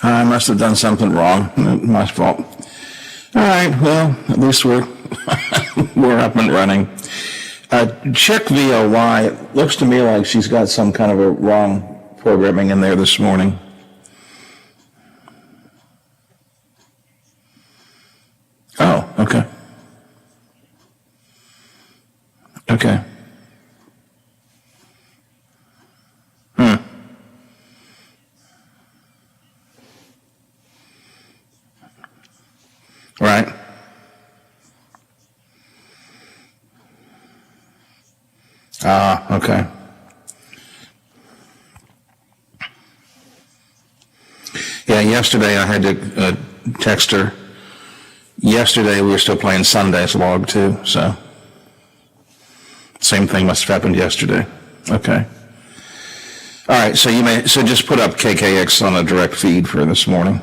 I must have done something wrong. My fault. All right, well, at least we're up and running. Check VOY. It looks to me like she's got some kind of a wrong programming in there this morning. Oh, okay. Okay. Right. Okay. Yeah, yesterday I had to text her. Yesterday we were still playing Sunday's log too, so same thing must have happened yesterday. Okay. All right, so just put up KKX on a direct feed for this morning.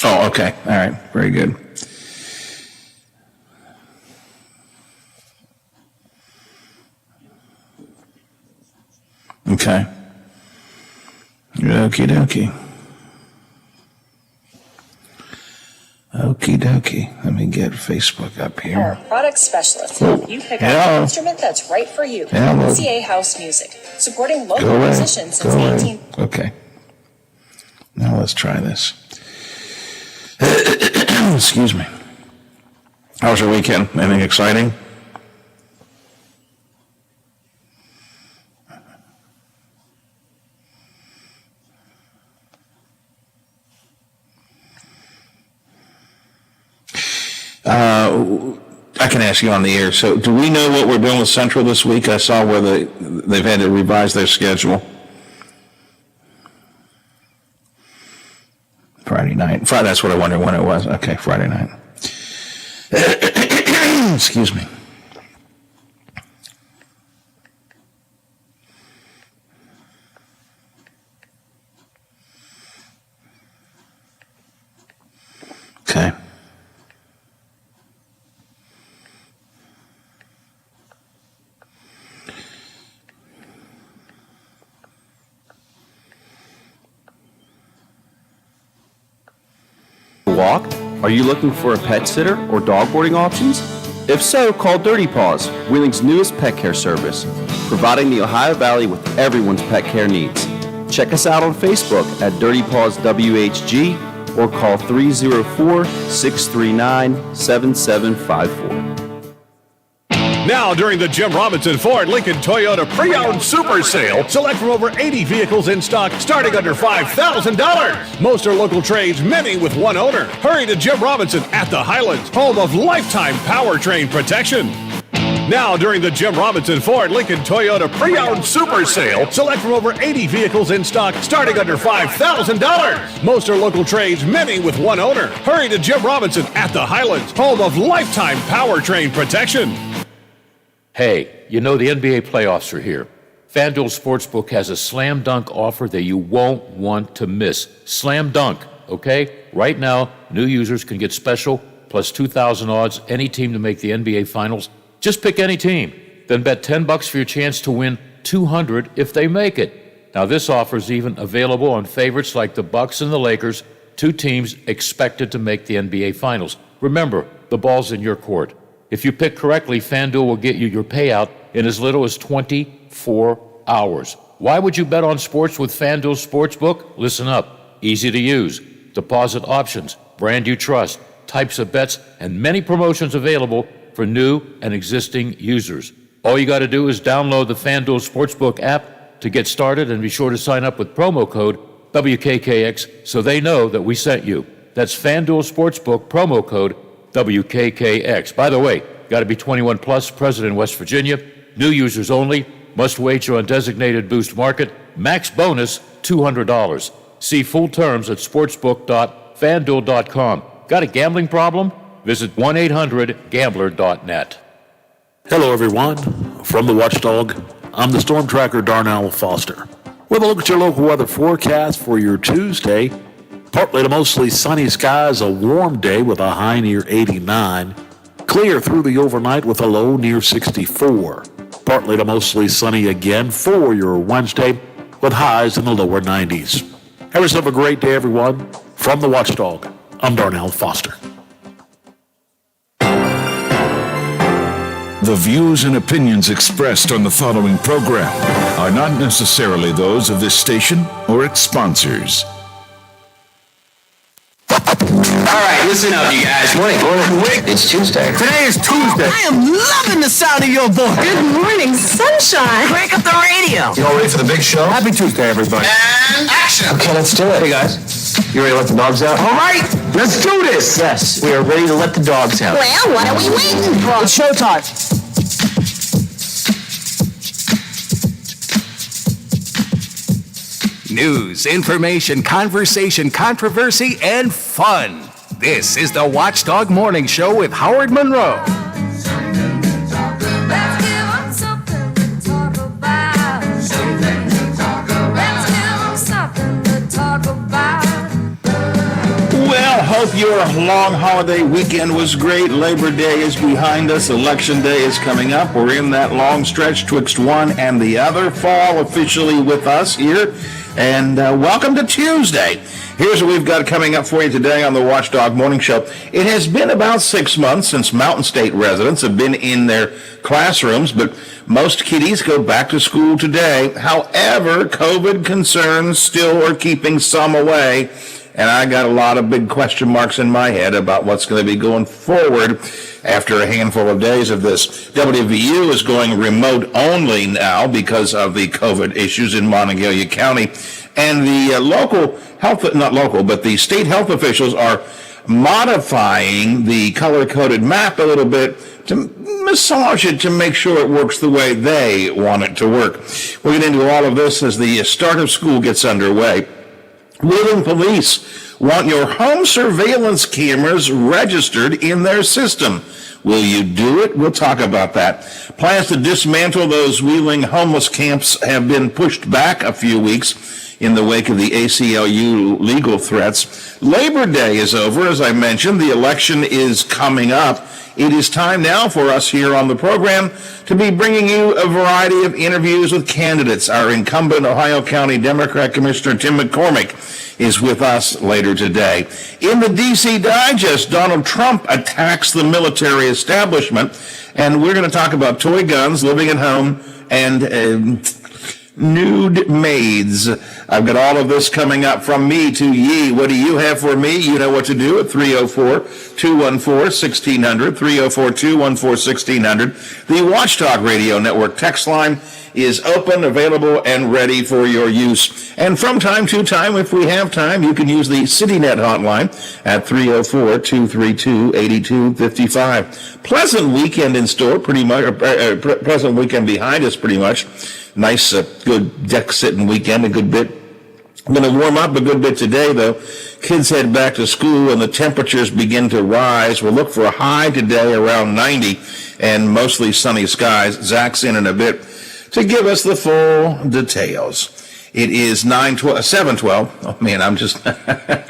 Oh, okay. All right. Very good. Okay. Okie dokie. Okie dokie. Let me get Facebook up here. Our product specialists help you pick out an instrument that's right for you. CA House Music, supporting local musicians since 18. Okay. Now let's try this. Excuse me. How was your weekend? Anything exciting? I can ask you on the air. So do we know what we're doing with Central this week? I saw where they've had to revise their schedule. Friday night. That's what I wondered when it was. Okay, Friday night. Excuse me. Okay. Walk? Are you looking for a pet sitter or dog boarding options? If so, call Dirty Paws, Wheeling's newest pet care service, providing the Ohio Valley with everyone's pet care needs. Check us out on Facebook at Dirty Paws WHG or call 304-639-7754. Now, during the Jim Robinson Ford Lincoln Toyota Pre-Owned Super Sale, select from over 80 vehicles in stock starting under $5,000. Most are local trades, many with one owner. Hurry to Jim Robinson at the Highlands, home of lifetime powertrain protection. Now, during the Jim Robinson Ford Lincoln Toyota Pre-Owned Super Sale, select from over 80 vehicles in stock starting under $5,000. Most are local trades, many with one owner. Hurry to Jim Robinson at the Highlands, home of lifetime powertrain protection. Hey, you know the NBA playoffs are here. FanDuel Sportsbook has a slam dunk offer that you won't want to miss. Slam dunk, okay? Right now, new users can get special plus 2,000 odds, any team to make the NBA Finals. Just pick any team, then bet $10 for your chance to win $200 if they make it. Now, this offer is even available on favorites like the Bucks and the Lakers, two teams expected to make the NBA Finals. Remember, the ball's in your court. If you pick correctly, FanDuel will get you your payout in as little as 24 hours. Why would you bet on sports with FanDuel Sportsbook? Listen up. Easy to use. Deposit options, brand you trust, types of bets, and many promotions available for new and existing users. All you got to do is download the FanDuel Sportsbook app to get started and be sure to sign up with promo code WKKX so they know that we sent you. That's FanDuel Sportsbook promo code WKKX. By the way, got to be 21 plus, present in West Virginia, new users only, must wager on designated boost market, max bonus $200. See full terms at sportsbook.fanduel.com. Got a gambling problem? Visit 1-800-GAMBLER.net. Hello, everyone. From the Watchdog, I'm the Storm Tracker Darnell Foster. With a look at your local weather forecast for your Tuesday. Partly to mostly sunny skies, a warm day with a high near 89. Clear through the overnight with a low near 64. Partly to mostly sunny again for your Wednesday with highs in the lower 90s. Have yourself a great day, everyone. From the Watchdog, I'm Darnell Foster. The views and opinions expressed on the following program are not necessarily those of this station or its sponsors. All right, listen up, you guys. Morning. It's Tuesday. Today is Tuesday. I am loving the sound of your voice. Good morning, sunshine. Crank up the radio. You all ready for the big show? Happy Tuesday, everybody. And action. Okay, let's do it. Hey, guys. You ready to let the dogs out? All right, let's do this. Yes, we are ready to let the dogs out. Well, what are we waiting for? It's showtime. News, information, conversation, controversy, and fun. This is the Watchdog Morning Show with Howard Monroe. Well, hope your long holiday weekend was great. Labor Day is behind us. Election Day is coming up. We're in that long stretch twixt one and the other. Fall officially with us here. And welcome to Tuesday. Here's what we've got coming up for you today on the Watchdog Morning Show. It has been about 6 months since Mountain State residents have been in their classrooms, but most kiddies go back to school today. However, COVID concerns still are keeping some away, and I got a lot of big question marks in my head about what's going to be going forward after a handful of days of this. WVU is going remote only now because of the COVID issues in Monongalia County. And the the state health officials are modifying the color-coded map a little bit to massage it to make sure it works the way they want it to work. We'll get into all of this as the start of school gets underway. Wheeling Police want your home surveillance cameras registered in their system. Will you do it? We'll talk about that. Plans to dismantle those Wheeling homeless camps have been pushed back a few weeks in the wake of the ACLU legal threats. Labor Day is over, as I mentioned. The election is coming up. It is time now for us here on the program to be bringing you a variety of interviews with candidates. Our incumbent Ohio County Democrat Commissioner Tim McCormick is with us later today. In the D.C. Digest, Donald Trump attacks the military establishment, and we're going to talk about toy guns, living at home, and nude maids. I've got all of this coming up from me to ye. What do you have for me? You know what to do at 304-214-1600, 304-214-1600. The Watchdog Radio Network text line is open, available, and ready for your use. And from time to time, if we have time, you can use the CityNet hotline at 304-232-8255. Pleasant weekend in store, pretty much, pleasant weekend behind us, pretty much. Nice, good deck-sitting weekend, a good bit. I'm going to warm up a good bit today, though. Kids head back to school and the temperatures begin to rise. We'll look for a high today around 90 and mostly sunny skies. Zach's in a bit to give us the full details. It is 7:12. Oh, man, I'm just... I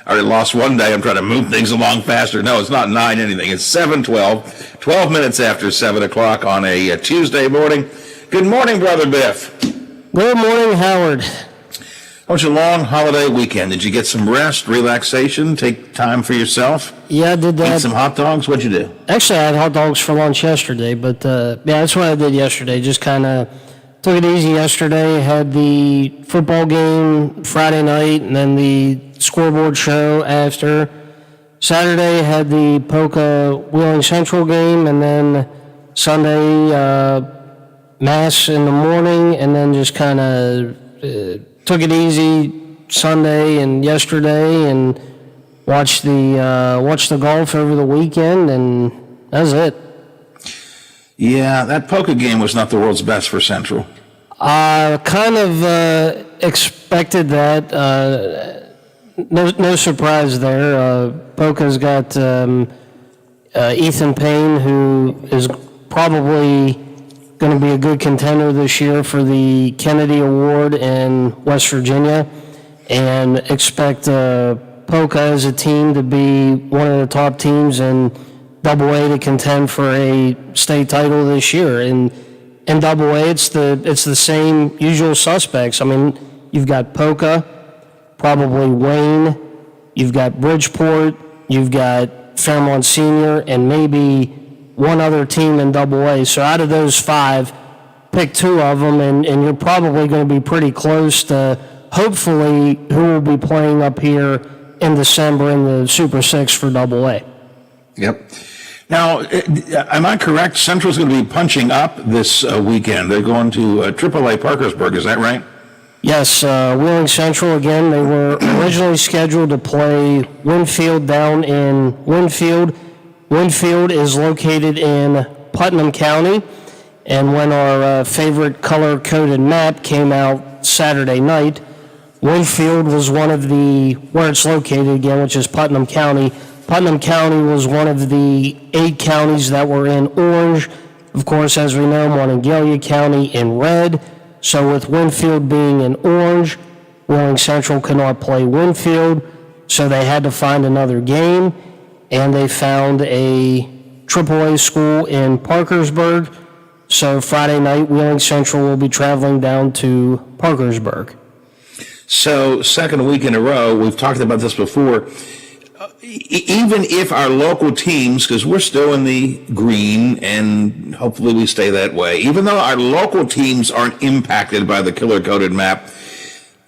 already lost one day. I'm trying to move things along faster. No, it's not 9 anything. It's 7:12. 12 minutes after 7 o'clock on a Tuesday morning. Good morning, Brother Biff. Good morning, Howard. How was your long holiday weekend? Did you get some rest, relaxation, take time for yourself? Yeah, I did that. Eat some hot dogs? What'd you do? Actually, I had hot dogs for lunch yesterday, but yeah, that's what I did yesterday. Just kind of took it easy yesterday. Had the football game Friday night and then the scoreboard show after. Saturday had the Polka Wheeling Central game, and then Sunday Mass in the morning, and then just kind of took it easy Sunday and yesterday, and watched the golf over the weekend, and that's it. Yeah, that Polka game was not the world's best for Central. I kind of expected that. No surprise there. Polka's got Ethan Payne, who is probably going to be a good contender this year for the Kennedy Award in West Virginia, and expect Polka as a team to be one of the top teams in Double-A to contend for a state title this year. In Double-A, it's the same usual suspects. I mean, you've got Polka, probably Wayne, you've got Bridgeport, you've got Fairmont Senior, and maybe one other team in Double-A. So out of those 5, pick 2 of them, and you're probably going to be pretty close to hopefully who will be playing up here in December in the Super 6 for Double-A. Yep. Now, am I correct? Central's going to be punching up this weekend. They're going to AAA Parkersburg. Is that right? Yes, Wheeling Central, again, they were originally scheduled to play Winfield down in Winfield. Winfield is located in Putnam County, and when our favorite color-coded map came out Saturday night, Winfield was one of where it's located again, which is Putnam County. Putnam County was one of the 8 counties that were in orange. Of course, as we know, Monongalia County in red. So with Winfield being in orange, Wheeling Central could not play Winfield, so they had to find another game, and they found a AAA school in Parkersburg. So Friday night, Wheeling Central will be traveling down to Parkersburg. So second week in a row, we've talked about this before, even if our local teams, because we're still in the green and hopefully we stay that way, even though our local teams aren't impacted by the color-coded map,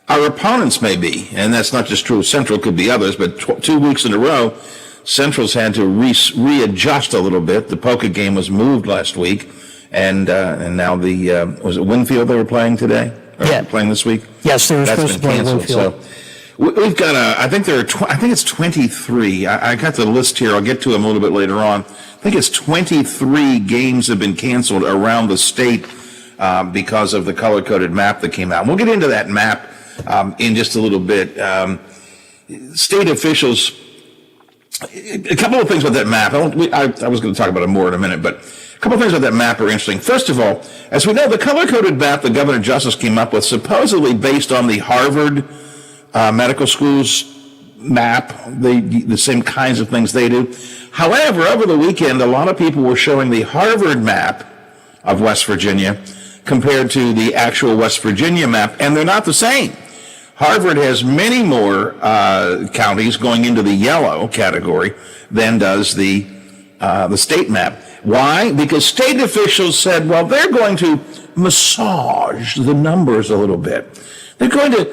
our opponents may be. And that's not just true of Central, could be others, but 2 weeks in a row, Central's had to readjust a little bit. The Polka game was moved last week, and now was it Winfield they were playing today? Or yeah. Playing this week? Yes, they were supposed to play Winfield. So we've got I think it's 23. I got the list here. I'll get to them a little bit later on. I think it's 23 games have been canceled around the state because of the color-coded map that came out. And we'll get into that map in just a little bit. State officials, a couple of things about that map. I was going to talk about it more in a minute, but a couple of things about that map are interesting. First of all, as we know, the color-coded map the Governor Justice came up with, supposedly based on the Harvard medical schools map, the same kinds of things they do. However, over the weekend, a lot of people were showing the Harvard map of West Virginia compared to the actual West Virginia map, and they're not the same. Harvard has many more counties going into the yellow category than does the state map. Why? Because state officials said, well, they're going to massage the numbers a little bit. They're going to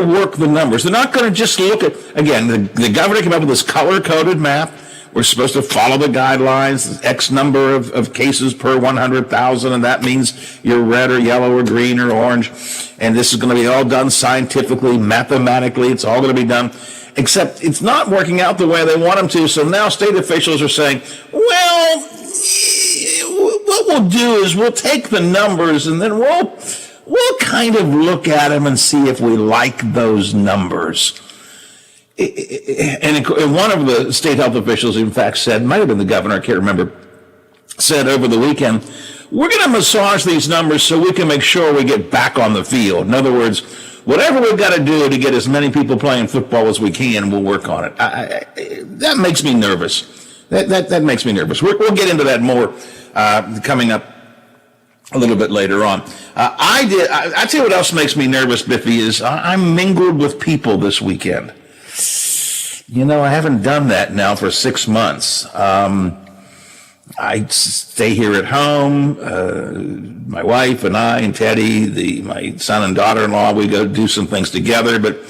work the numbers. They're not going to just look at, again, the governor came up with this color-coded map. We're supposed to follow the guidelines, X number of cases per 100,000, and that means you're red or yellow or green or orange. And this is going to be all done scientifically, mathematically. It's all going to be done. Except it's not working out the way they want them to. So now state officials are saying, well, what we'll do is we'll take the numbers and then we'll kind of look at them and see if we like those numbers. And one of the state health officials, in fact, said, might have been the governor, I can't remember, said over the weekend, we're going to massage these numbers so we can make sure we get back on the field. In other words, whatever we've got to do to get as many people playing football as we can, we'll work on it. That makes me nervous. That makes me nervous. We'll get into that more coming up a little bit later on. I tell you what else makes me nervous, Biffy, is I mingled with people this weekend. You know, I haven't done that now for 6 months. I stay here at home. My wife and I and Teddy, my son and daughter-in-law, we go do some things together, but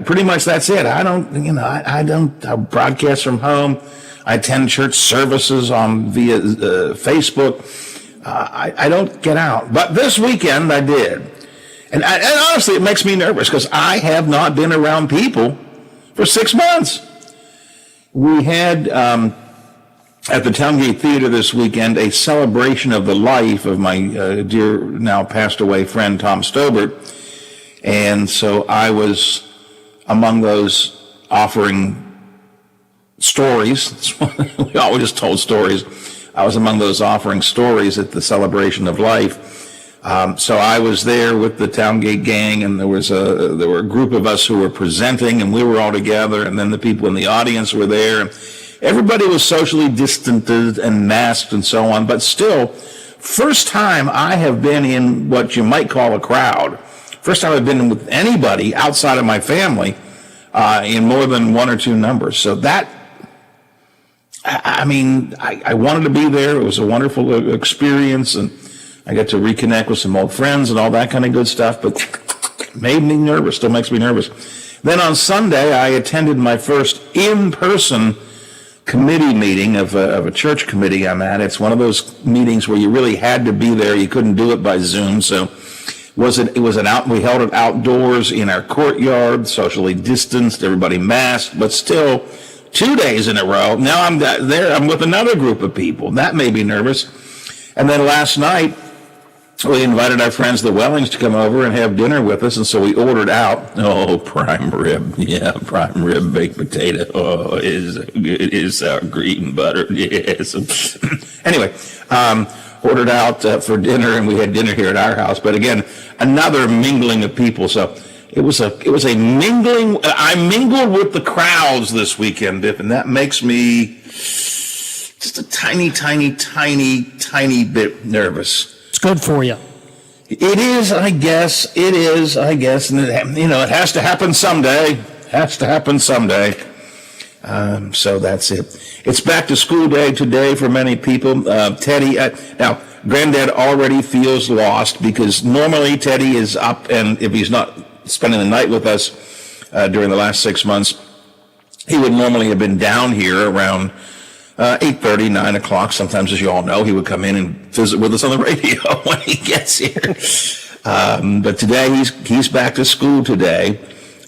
pretty much that's it. I don't broadcast from home. I attend church services via Facebook. I don't get out. But this weekend I did. And honestly, it makes me nervous because I have not been around people for 6 months. We had, at the Towngate Theater this weekend, a celebration of the life of my dear, now passed away friend, Tom Stobert. And so I was among those offering stories. We always told stories I was among those offering stories at the Celebration of Life. So I was there with the Towngate gang, and there were a group of us who were presenting, and we were all together, and then the people in the audience were there. And everybody was socially distanced and masked and so on, but still, first time I have been in what you might call a crowd. First time I've been with anybody outside of my family in more than one or two numbers. So that, I wanted to be there. It was a wonderful experience, and I got to reconnect with some old friends and all that kind of good stuff, but made me nervous, still makes me nervous. Then on Sunday, I attended my first in-person committee meeting of a church committee I'm at. It's one of those meetings where you really had to be there. You couldn't do it by Zoom, so we held it outdoors in our courtyard, socially distanced, everybody masked, but still 2 days in a row. Now I'm there, I'm with another group of people. That made me nervous. And then last night, we invited our friends, the Wellings, to come over and have dinner with us, and so we ordered out, prime rib. Yeah, prime rib, baked potato. Oh, it is sour cream and butter. Yes. Anyway, ordered out for dinner, and we had dinner here at our house. But again, another mingling of people. So it was a mingling. I mingled with the crowds this weekend, Biff, and that makes me just a tiny bit nervous. It's good for you. It is, I guess. And it has to happen someday. So that's it. It's back to school day today for many people. Teddy, now, Granddad already feels lost because normally Teddy is up, and if he's not spending the night with us during the last 6 months, he would normally have been down here around 8:30, 9 o'clock. Sometimes, as you all know, he would come in and visit with us on the radio when he gets here. But today, he's back to school today,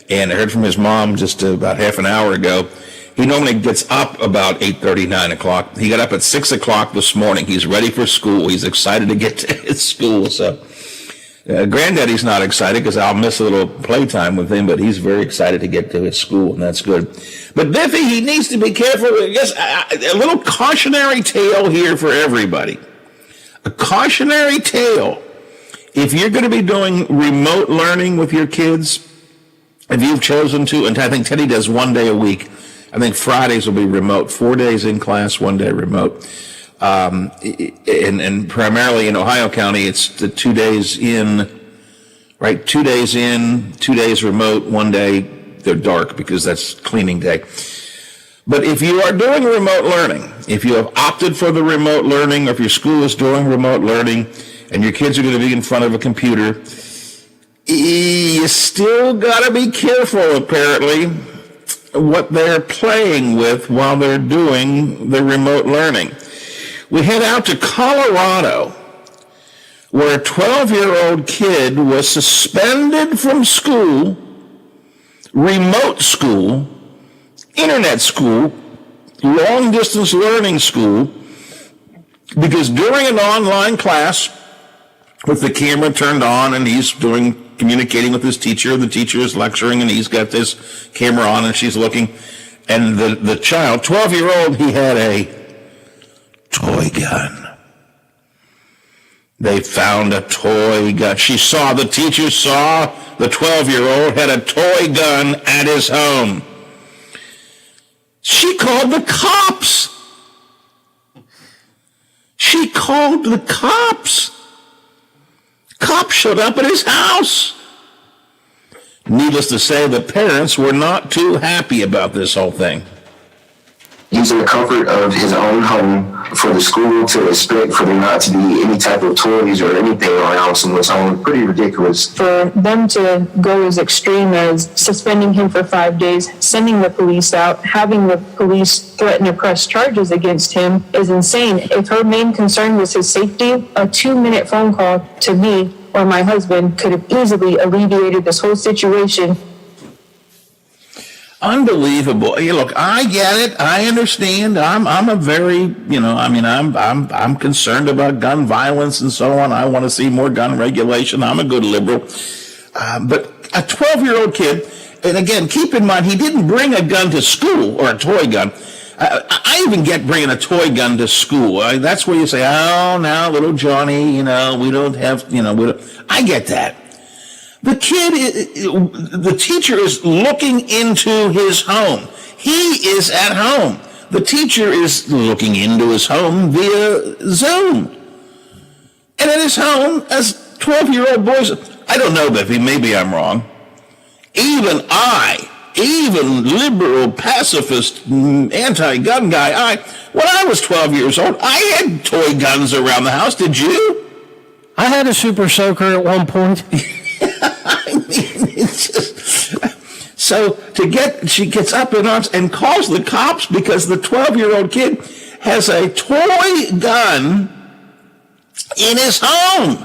and I heard from his mom just about half an hour ago. He normally gets up about 8:30, 9 o'clock. He got up at 6 o'clock this morning. He's ready for school. He's excited to get to his school. So Granddaddy's not excited because I'll miss a little playtime with him, but he's very excited to get to his school, and that's good. But Biffy, he needs to be careful. I guess a little cautionary tale here for everybody. A cautionary tale. If you're going to be doing remote learning with your kids, if you've chosen to, and I think Teddy does 1 day a week, I think Fridays will be remote, 4 days in class, 1 day remote. And primarily in Ohio County, it's the 2 days in, right? 2 days in, 2 days remote, 1 day they're dark because that's cleaning day. But if you are doing remote learning, if you have opted for the remote learning, or if your school is doing remote learning and your kids are going to be in front of a computer, you still got to be careful, apparently, what they're playing with while they're doing the remote learning. We head out to Colorado, where a 12-year-old kid was suspended from school, remote school, internet school, long-distance learning school, because during an online class with the camera turned on and he's communicating with his teacher, the teacher is lecturing and he's got this camera on and she's looking, and the child, 12-year-old, he had a toy gun. They found a toy gun. The teacher saw the 12-year-old had a toy gun at his home. She called the cops. Cops showed up at his house. Needless to say, the parents were not too happy about this whole thing. Using the comfort of his own home for the school to expect for there not to be any type of toys or anything around someone's home, pretty ridiculous. For them to go as extreme as suspending him for 5 days, sending the police out, having the police threaten to press charges against him is insane. If her main concern was his safety, a 2-minute phone call to me or my husband could have easily alleviated this whole situation. Unbelievable. Hey, look, I get it. I understand. I'm a very, I'm concerned about gun violence and so on. I want to see more gun regulation. I'm a good liberal. But a 12-year-old kid, and again, keep in mind, he didn't bring a gun to school or a toy gun. I even get bringing a toy gun to school. That's where you say, oh, now little Johnny, we don't have, I get that. The teacher is looking into his home. He is at home. The teacher is looking into his home via Zoom. And at his home, as 12-year-old boys, I don't know, Biffy, maybe I'm wrong. Even liberal, pacifist, anti-gun guy, when I was 12 years old, I had toy guns around the house. Did you? I had a super soaker at one point. I mean, it's just... So she gets up in arms and calls the cops because the 12-year-old kid has a toy gun in his home.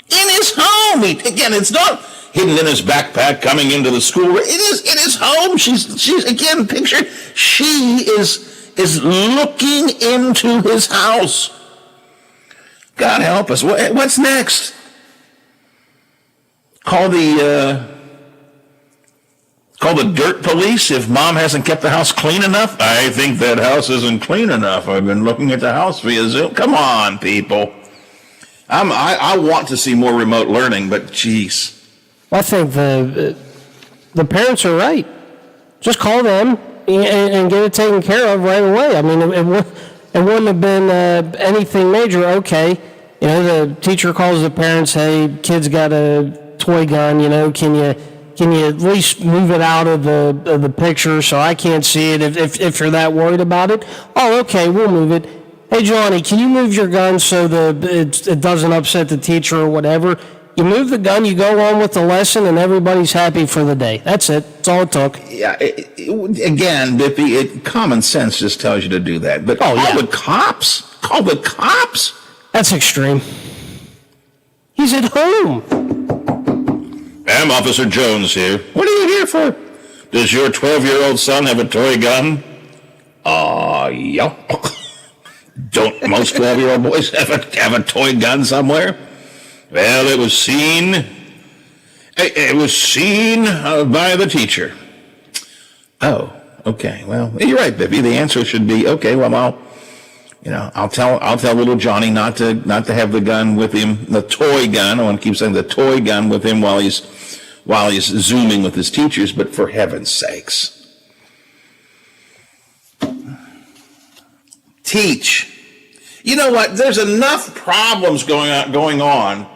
In his home. Again, it's not hidden in his backpack coming into the school. It is in his home. She's again, picture, she is looking into his house. God help us. What's next? Call the dirt police if mom hasn't kept the house clean enough? I think that house isn't clean enough. I've been looking at the house via Zoom. Come on, people. I want to see more remote learning, but geez. I think the parents are right. Just call them and get it taken care of right away. I mean, it wouldn't have been anything major. Okay, the teacher calls the parents, hey, kid's got a toy gun, can you at least move it out of the picture so I can't see it if you're that worried about it? Oh, okay, we'll move it. Hey, Johnny, can you move your gun so it doesn't upset the teacher or whatever? You move the gun, you go on with the lesson, and everybody's happy for the day. That's it. That's all it took. Yeah, again, Bippy, common sense just tells you to do that. But call the cops? Call the cops? That's extreme. He's at home. I'm Officer Jones here. What are you here for? Does your 12-year-old son have a toy gun? Yeah. Don't most 12-year-old boys have a toy gun somewhere? Well, it was seen by the teacher. Oh, okay. Well, you're right, Bippy. The answer should be, okay, well, I'll tell little Johnny not to have the gun with him, the toy gun. I want to keep saying the toy gun with him while he's Zooming with his teachers, but for heaven's sakes. Teach. You know what? There's enough problems going on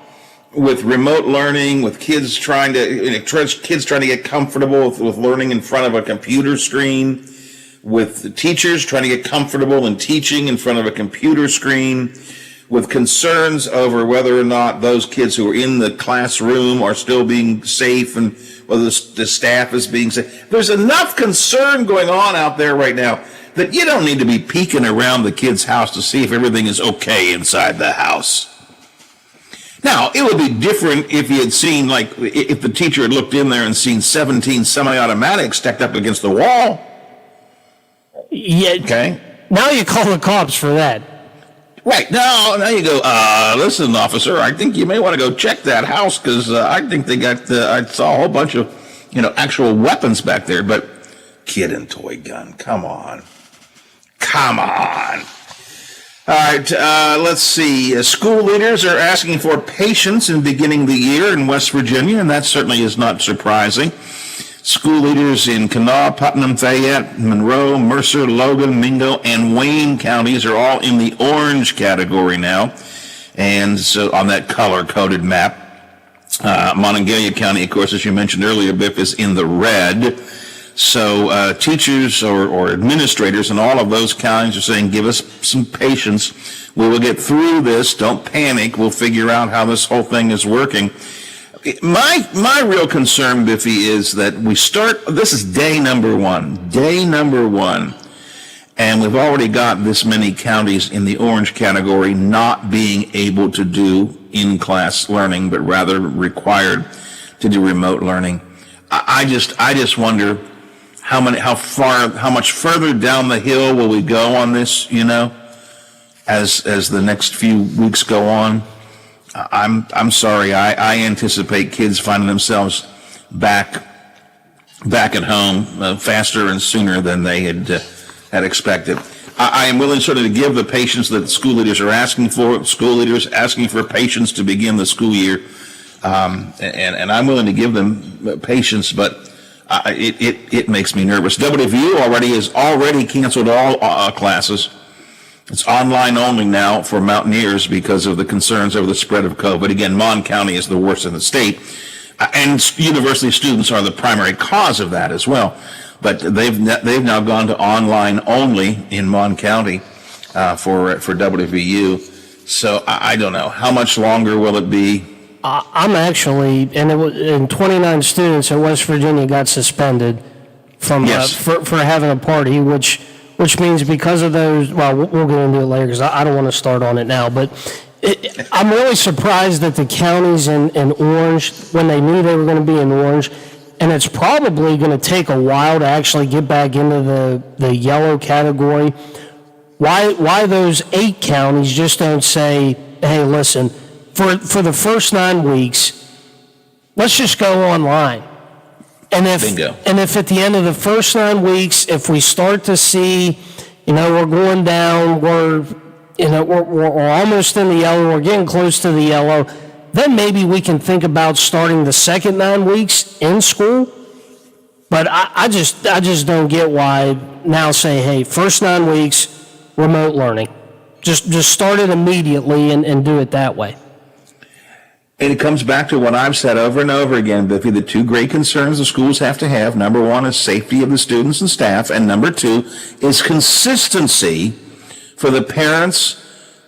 with remote learning, with kids trying to get comfortable with learning in front of a computer screen, with the teachers trying to get comfortable in teaching in front of a computer screen, with concerns over whether or not those kids who are in the classroom are still being safe and whether the staff is being safe. There's enough concern going on out there right now that you don't need to be peeking around the kid's house to see if everything is okay inside the house. Now, it would be different if you had seen, if the teacher had looked in there and seen 17 semi-automatics stacked up against the wall. Yeah. Okay. Now you call the cops for that. Right. Now you go, listen, officer, I think you may want to go check that house because I think they got, I saw a whole bunch of, actual weapons back there, but kid and toy gun, come on. Come on. All right, let's see. School leaders are asking for patience in beginning the year in West Virginia, and that certainly is not surprising. School leaders in Kanawha, Putnam, Fayette, Monroe, Mercer, Logan, Mingo, and Wayne counties are all in the orange category now. And so on that color-coded map, Monongalia County, of course, as you mentioned earlier, Biff, is in the red. So teachers or administrators in all of those counties are saying, give us some patience. We will get through this. Don't panic. We'll figure out how this whole thing is working. My real concern, Biffy, is that this is day number one, and we've already got this many counties in the orange category not being able to do in-class learning, but rather required to do remote learning. I just wonder how much further down the hill will we go on this, as the next few weeks go on. I'm sorry. I anticipate kids finding themselves back at home faster and sooner than they had had expected. I am willing sort of to give the patience that school leaders are asking for, school leaders asking for patience to begin the school year. And I'm willing to give them patience, but it makes me nervous. WVU has already canceled all classes. It's online only now for Mountaineers because of the concerns over the spread of COVID. Again, Mon County is the worst in the state, and university students are the primary cause of that as well. But they've now gone to online only in Mon County for WVU. So I don't know how much longer will it be. I'm actually, and 29 students in West Virginia got suspended from for having a party, which means because of those. Well, we'll get into it later because I don't want to start on it now. But I'm really surprised that the counties in orange, when they knew they were going to be in orange, and it's probably going to take a while to actually get back into the yellow category. Why those 8 counties just don't say, hey, listen. For the first 9 weeks, let's just go online. And if at the end of the first 9 weeks, if we start to see, we're going down, we're almost in the yellow, we're getting close to the yellow, then maybe we can think about starting the second 9 weeks in school. But I just don't get why now say, hey, first 9 weeks, remote learning. Just start it immediately and do it that way. And it comes back to what I've said over and over again, Biffy, the 2 great concerns the schools have to have. Number 1 is safety of the students and staff, and number 2 is consistency for the parents,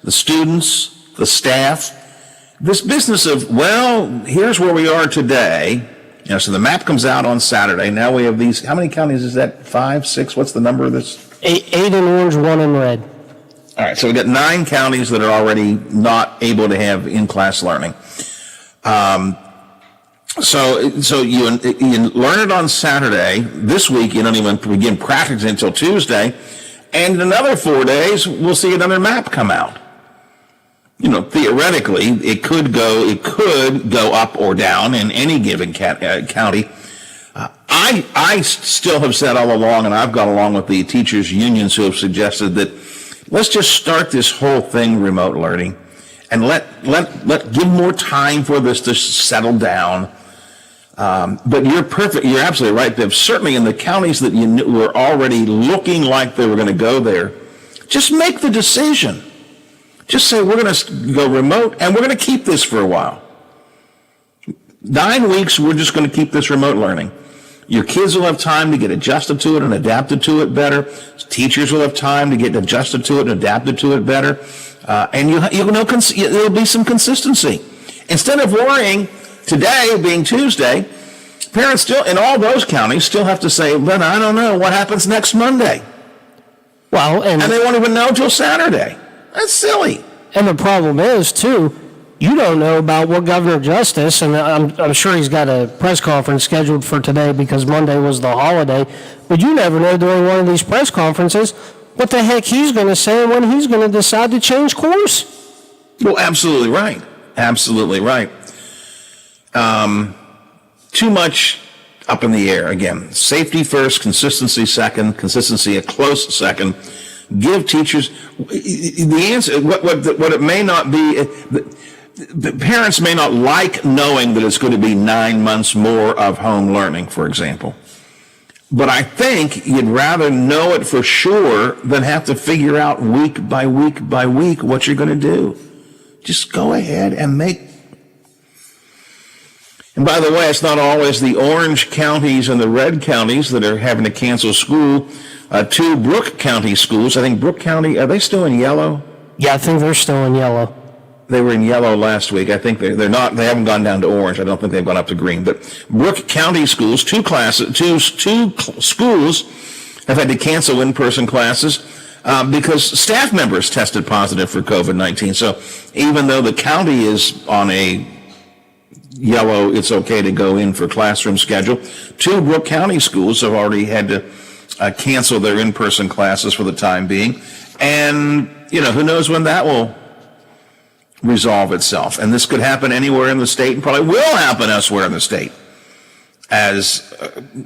the students, the staff. This business of, here's where we are today. So the map comes out on Saturday. Now we have these, how many counties is that? 5, 6? What's the number of this? 8 in orange, 1 in red. All right, so we've got 9 counties that are already not able to have in-class learning. So you learn it on Saturday. This week you don't even begin practicing until Tuesday, and in another 4 days we'll see another map come out. Theoretically, it could go up or down in any given county. I still have said all along, and I've got along with the teachers' unions who have suggested that let's just start this whole thing remote learning. And let give more time for this to settle down. But you're perfect. You're absolutely right, Biv. Certainly in the counties that you knew were already looking like they were going to go there, just make the decision. Just say we're going to go remote and we're going to keep this for a while. 9 weeks, we're just going to keep this remote learning. Your kids will have time to get adjusted to it and adapted to it better. Teachers will have time to get adjusted to it and adapted to it better. And there'll be some consistency. Instead of worrying today being Tuesday, parents still, in all those counties, still have to say, but I don't know what happens next Monday. Well, and they won't even know till Saturday. That's silly. And the problem is, too, you don't know about what Governor Justice, and I'm sure he's got a press conference scheduled for today because Monday was the holiday, but you never know during one of these press conferences what the heck he's going to say and when he's going to decide to change course. Well, absolutely right. Absolutely right. Too much up in the air. Again, safety first, consistency second, consistency a close second. Give teachers the answer. What it may not be, the parents may not like knowing that it's going to be 9 months more of home learning, for example. But I think you'd rather know it for sure than have to figure out week by week by week what you're going to do. Just go ahead and make. And by the way, it's not always the orange counties and the red counties that are having to cancel school. 2 Brooke County schools, I think Brooke County, are they still in yellow? Yeah, I think they're still in yellow. They were in yellow last week. I think they're not. They haven't gone down to orange. I don't think they've gone up to green. But Brooke County schools, 2 schools have had to cancel in-person classes because staff members tested positive for COVID-19. So even though the county is on a yellow, it's okay to go in for classroom schedule, 2 Brooke County schools have already had to cancel their in-person classes for the time being. And, who knows when that will resolve itself. And this could happen anywhere in the state and probably will happen elsewhere in the state as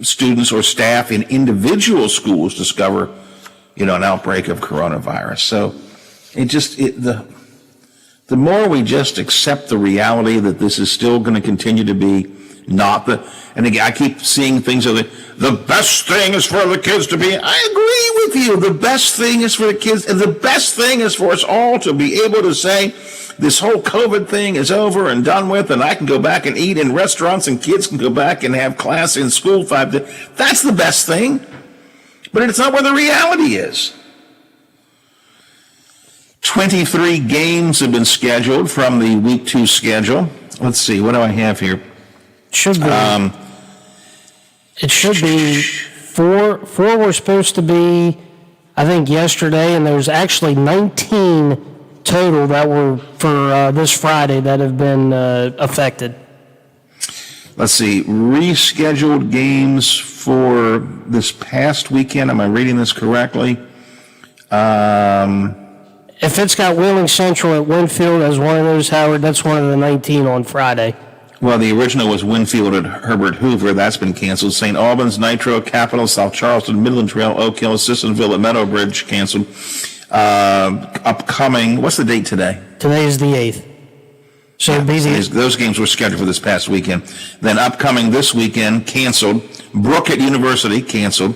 students or staff in individual schools discover, an outbreak of coronavirus. So the more we just accept the reality that this is still going to continue to be and again, I keep seeing things of the best thing is for the kids to be. I agree with you. The best thing is for the kids, and the best thing is for us all to be able to say, this whole COVID thing is over and done with, and I can go back and eat in restaurants, and kids can go back and have class in school 5 days. That's the best thing. But it's not where the reality is. 23 games have been scheduled from the Week 2 schedule. Let's see, what do I have here? Should be. It should be four were supposed to be, I think, yesterday, and there's actually 19 total that were for this Friday that have been affected. Let's see, rescheduled games for this past weekend. Am I reading this correctly? If it's got Wheeling Central at Winfield as one of those, Howard, that's one of the 19 on Friday. Well, the original was Winfield at Herbert Hoover. That's been canceled. St. Albans, Nitro, Capital, South Charleston, Midland Trail, Oak Hill, Sissonville at Meadowbridge canceled. Upcoming, what's the date today? Today is the 8th. So those games were scheduled for this past weekend. Then upcoming this weekend, canceled. Brook at University, canceled.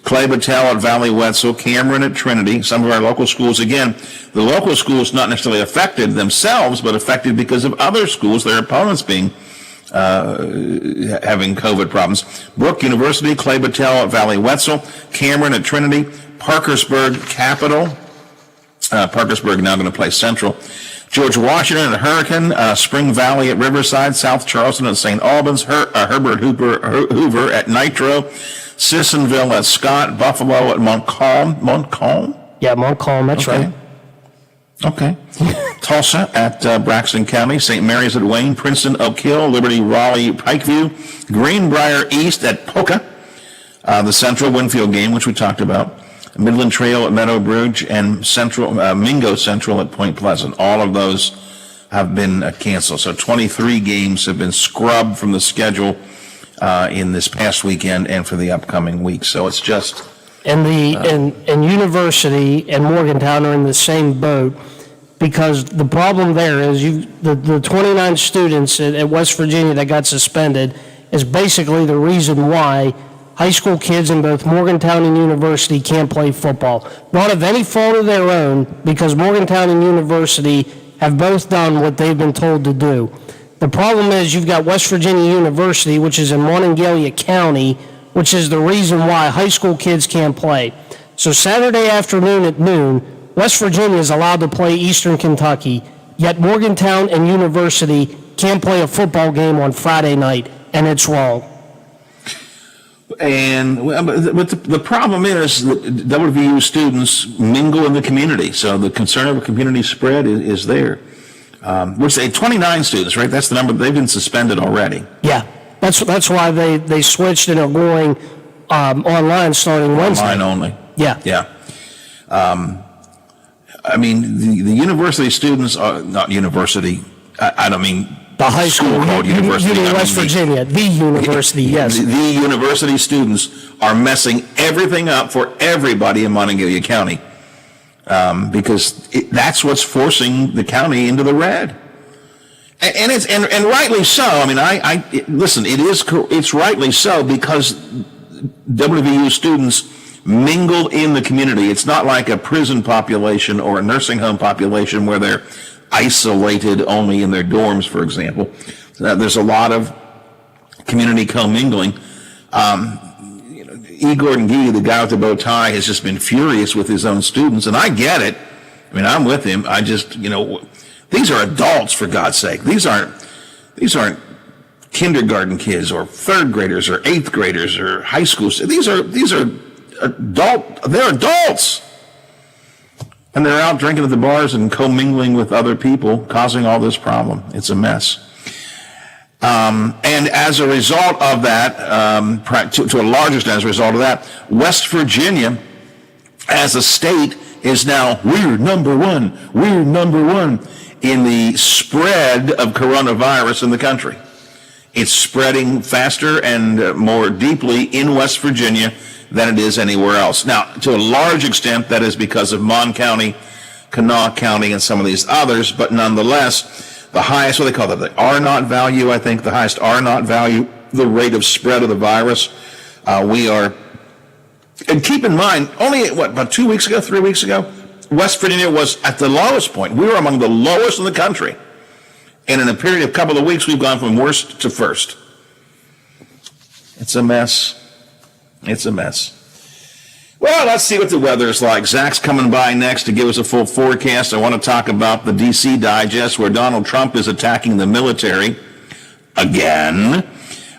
Clay Battelle at Valley Wetzel, Cameron at Trinity, some of our local schools. Again, the local schools not necessarily affected themselves, but affected because of other schools, their opponents being having COVID problems. Brook University, Clay Battelle at Valley Wetzel, Cameron at Trinity, Parkersburg Capital. Parkersburg now going to play Central. George Washington at Hurricane, Spring Valley at Riverside, South Charleston at St. Albans, Herbert Hoover at Nitro, Sissonville at Scott, Buffalo at Montcalm. Montcalm? Yeah, Montcalm, that's right. Okay. Tulsa at Braxton County, St. Mary's at Wayne, Princeton, Oak Hill, Liberty, Raleigh, Pikeview, Greenbrier East at Poca, the Central Winfield game, which we talked about, Midland Trail at Meadowbridge, and Mingo Central at Point Pleasant. All of those have been canceled. So 23 games have been scrubbed from the schedule in this past weekend and for the upcoming week. So it's just... And University and Morgantown are in the same boat, because the problem there is the 29 students at West Virginia that got suspended is basically the reason why high school kids in both Morgantown and University can't play football. Not of any fault of their own, because Morgantown and University have both done what they've been told to do. The problem is you've got West Virginia University, which is in Monongalia County, which is the reason why high school kids can't play. So Saturday afternoon at noon, West Virginia is allowed to play Eastern Kentucky, yet Morgantown and University can't play a football game on Friday night, and it's wrong. But the problem is that WVU students mingle in the community, so the concern of community spread is there. Which 29 students, right? That's the number. They've been suspended already. Yeah. That's why they switched and are going online starting Wednesday. Online only. Yeah. Yeah. I mean, the university students are not university. I don't mean the high school called university. West Virginia, the university, yes. The university students are messing everything up for everybody in Monongalia County because that's what's forcing the county into the red. And it's and rightly so. I mean, I listen. It's rightly so, because WVU students mingle in the community. It's not like a prison population or a nursing home population where they're isolated only in their dorms, for example. There's a lot of community commingling. E. Gordon Gee, the guy with the bow tie, has just been furious with his own students, and I get it. I mean, I'm with him. I just, these are adults, for God's sake. These aren't kindergarten kids or third graders or eighth graders or high school. These are they're adults. And they're out drinking at the bars and commingling with other people, causing all this problem. It's a mess. And as a result of that, to a large extent as a result of that, West Virginia as a state is now, we're number one in the spread of coronavirus in the country. It's spreading faster and more deeply in West Virginia than it is anywhere else. Now, to a large extent, that is because of Mon County, Kanawha County, and some of these others, but nonetheless, the highest, what they call it, the R-naught value, I think, the highest R-naught value, the rate of spread of the virus, we are, and keep in mind, only, about 3 weeks ago, West Virginia was at the lowest point. We were among the lowest in the country. And in a period of a couple of weeks, we've gone from worst to first. It's a mess. It's a mess. Well, let's see what the weather is like. Zach's coming by next to give us a full forecast. I want to talk about the D.C. Digest, where Donald Trump is attacking the military again.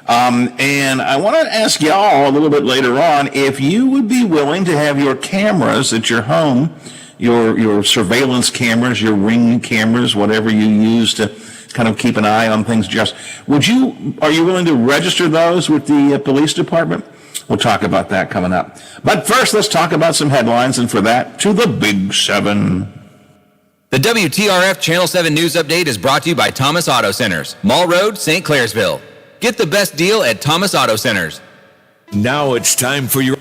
And I want to ask y'all a little bit later on if you would be willing to have your cameras at your home, your surveillance cameras, your Ring cameras, whatever you use to kind of keep an eye on things. Are you willing to register those with the police department? We'll talk about that coming up. But first, let's talk about some headlines, and for that, to the Big Seven. The WTRF Channel 7 News Update is brought to you by Thomas Auto Centers, Mall Road, St. Clairsville. Get the best deal at Thomas Auto Centers. Now it's time for your...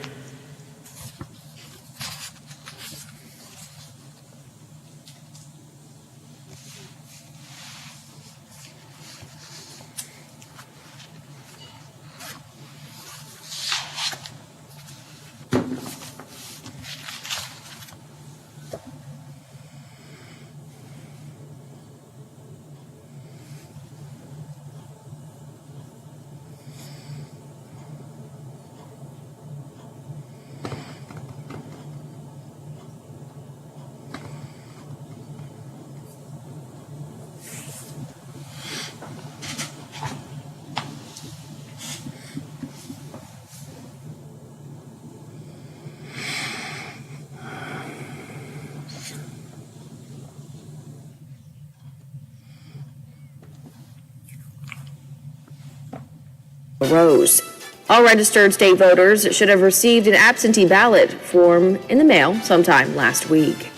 Rose. All registered state voters should have received an absentee ballot form in the mail sometime last week.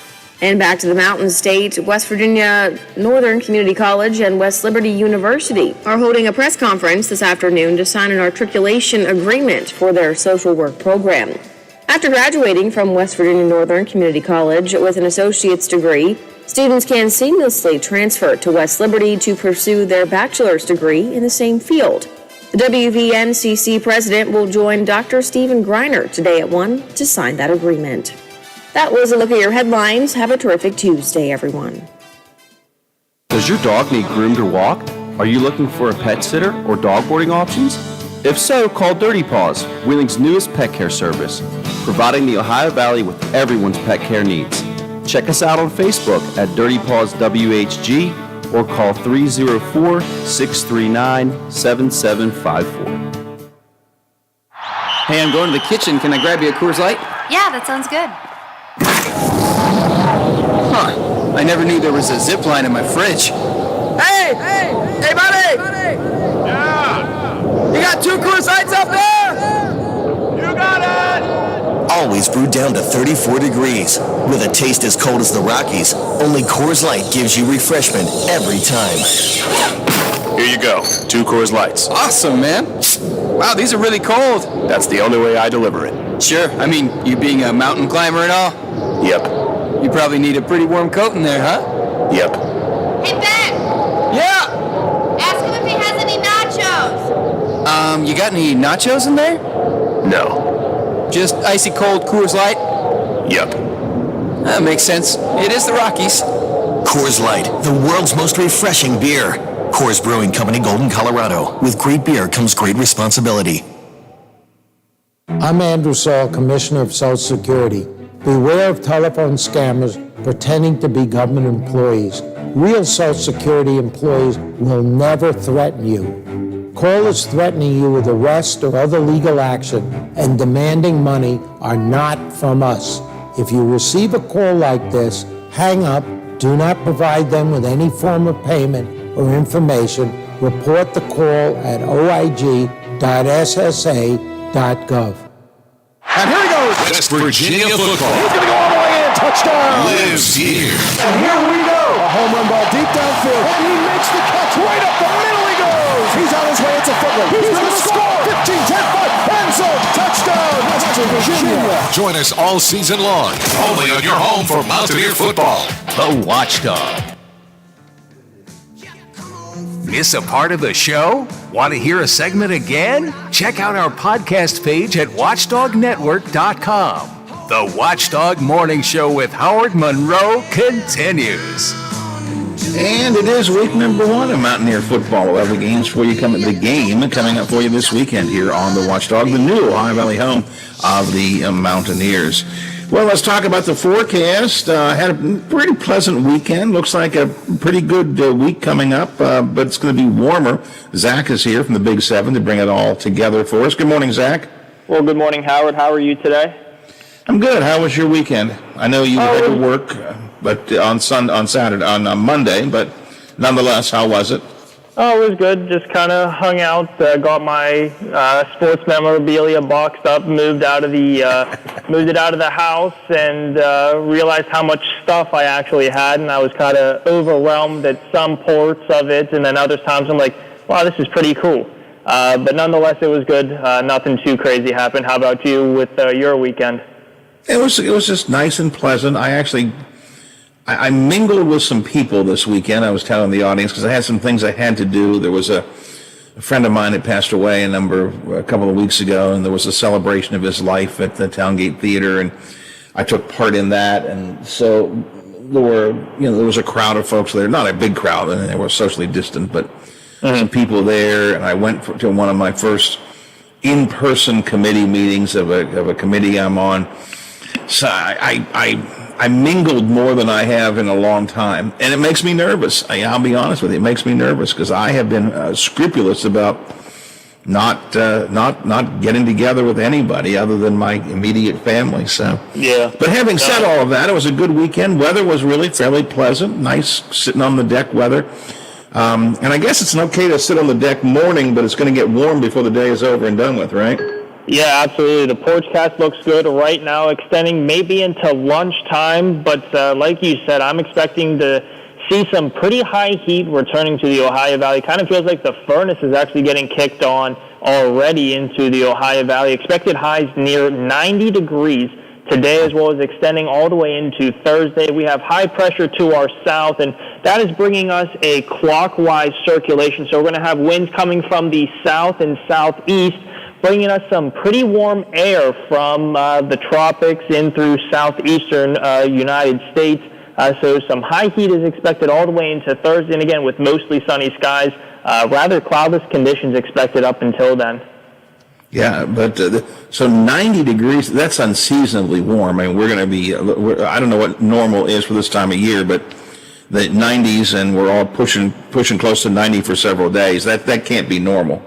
And back to the Mountain State, West Virginia Northern Community College and West Liberty University are holding a press conference this afternoon to sign an articulation agreement for their social work program. After graduating from West Virginia Northern Community College with an associate's degree, students can seamlessly transfer to West Liberty to pursue their bachelor's degree in the same field. The WVNCC president will join Dr. Stephen Greiner today at 1 to sign that agreement. That was a look at your headlines. Have a terrific Tuesday, everyone. Does your dog need groomed or walked? Are you looking for a pet sitter or dog boarding options? If so, call Dirty Paws, Wheeling's newest pet care service, providing the Ohio Valley with everyone's pet care needs. Check us out on Facebook at Dirty Paws WHG or call 304-639-7754. Hey, I'm going to the kitchen. Can I grab you a Coors Light? Yeah, that sounds good. Huh. I never knew there was a zip line in my fridge. Hey, buddy! Yeah. You got 2 Coors Lights up there? You got it. Always brewed down to 34 degrees. With a taste as cold as the Rockies, only Coors Light gives you refreshment every time. Here you go. 2 Coors Lights. Awesome, man. Wow, these are really cold. That's the only way I deliver it. Sure. I mean, you being a mountain climber and all? Yep. You probably need a pretty warm coat in there, huh? Yep. Hey, Ben! Yeah! Ask him if he has any nachos. You got any nachos in there? No. Just icy cold Coors Light? Yep. That makes sense. It is the Rockies. Coors Light, the world's most refreshing beer. Coors Brewing Company, Golden, Colorado. With great beer comes great responsibility. I'm Andrew Saul, Commissioner of Social Security. Beware of telephone scammers pretending to be government employees. Real Social Security employees will never threaten you. Callers threatening you with arrest or other legal action and demanding money are not from us. If you receive a call like this, hang up, do not provide them with any form of payment or information. Report the call at oig.ssa.gov. And here he goes. West Virginia football. He's going to go all the way in. Touchdown. Lives here. And here we go. A home run ball deep downfield. And he makes the catch. Right up the middle he goes. He's on his way. It's a football. He's going to score. 15, 10, 5. End zone. Touchdown. West Virginia. Join us all season long. Only on your home for Mountaineer football. The Watchdog. Miss a part of the show? Want to hear a segment again? Check out our podcast page at watchdognetwork.com. The Watchdog Morning Show with Howard Monroe continues. And it is week number 1 of Mountaineer football. We'll have the games for you coming up for you this weekend here on the Watchdog, the new Ohio Valley home of the Mountaineers. Well, let's talk about the forecast. Had a pretty pleasant weekend. Looks like a pretty good week coming up, but it's going to be warmer. Zach is here from the Big 7 to bring it all together for us. Good morning, Zach. Well, good morning, Howard. How are you today? I'm good. How was your weekend? I know you had to work, but on Monday, but nonetheless, how was it? Oh, it was good. Just kind of hung out, got my sports memorabilia boxed up, moved it out of the house, and realized how much stuff I actually had, and I was kind of overwhelmed at some parts of it, and then other times I'm like, wow, this is pretty cool. But nonetheless, it was good. Nothing too crazy happened. How about you with your weekend? It was just nice and pleasant. I mingled with some people this weekend. I was telling the audience because I had some things I had to do. There was a friend of mine that passed away a couple of weeks ago, and there was a celebration of his life at the Towngate Theater, and I took part in that. And so there was a crowd of folks there, not a big crowd, and they were socially distant, but some people there. And I went to one of my first in-person committee meetings of a committee I'm on. So I mingled more than I have in a long time, and it makes me nervous. I'll be honest with you, it makes me nervous because I have been scrupulous about not getting together with anybody other than my immediate family. So yeah. But having said all of that, it was a good weekend. Weather was really fairly pleasant, nice sitting on the deck weather. And I guess it's okay to sit on the deck morning, but it's going to get warm before the day is over and done with, right? Yeah, absolutely. The porchcast looks good right now, extending maybe into lunchtime. But like you said, I'm expecting to see some pretty high heat returning to the Ohio Valley. Kind of feels like the furnace is actually getting kicked on already into the Ohio Valley. Expected highs near 90 degrees today, as well as extending all the way into Thursday. We have high pressure to our south, and that is bringing us a clockwise circulation. So we're going to have winds coming from the south and southeast, bringing us some pretty warm air from the tropics in through southeastern United States. So some high heat is expected all the way into Thursday, and again with mostly sunny skies, rather cloudless conditions expected up until then. Yeah, but so 90 degrees, that's unseasonably warm. I mean, we're going to be, I don't know what normal is for this time of year, but the 90s, and we're all pushing close to 90 for several days. That can't be normal.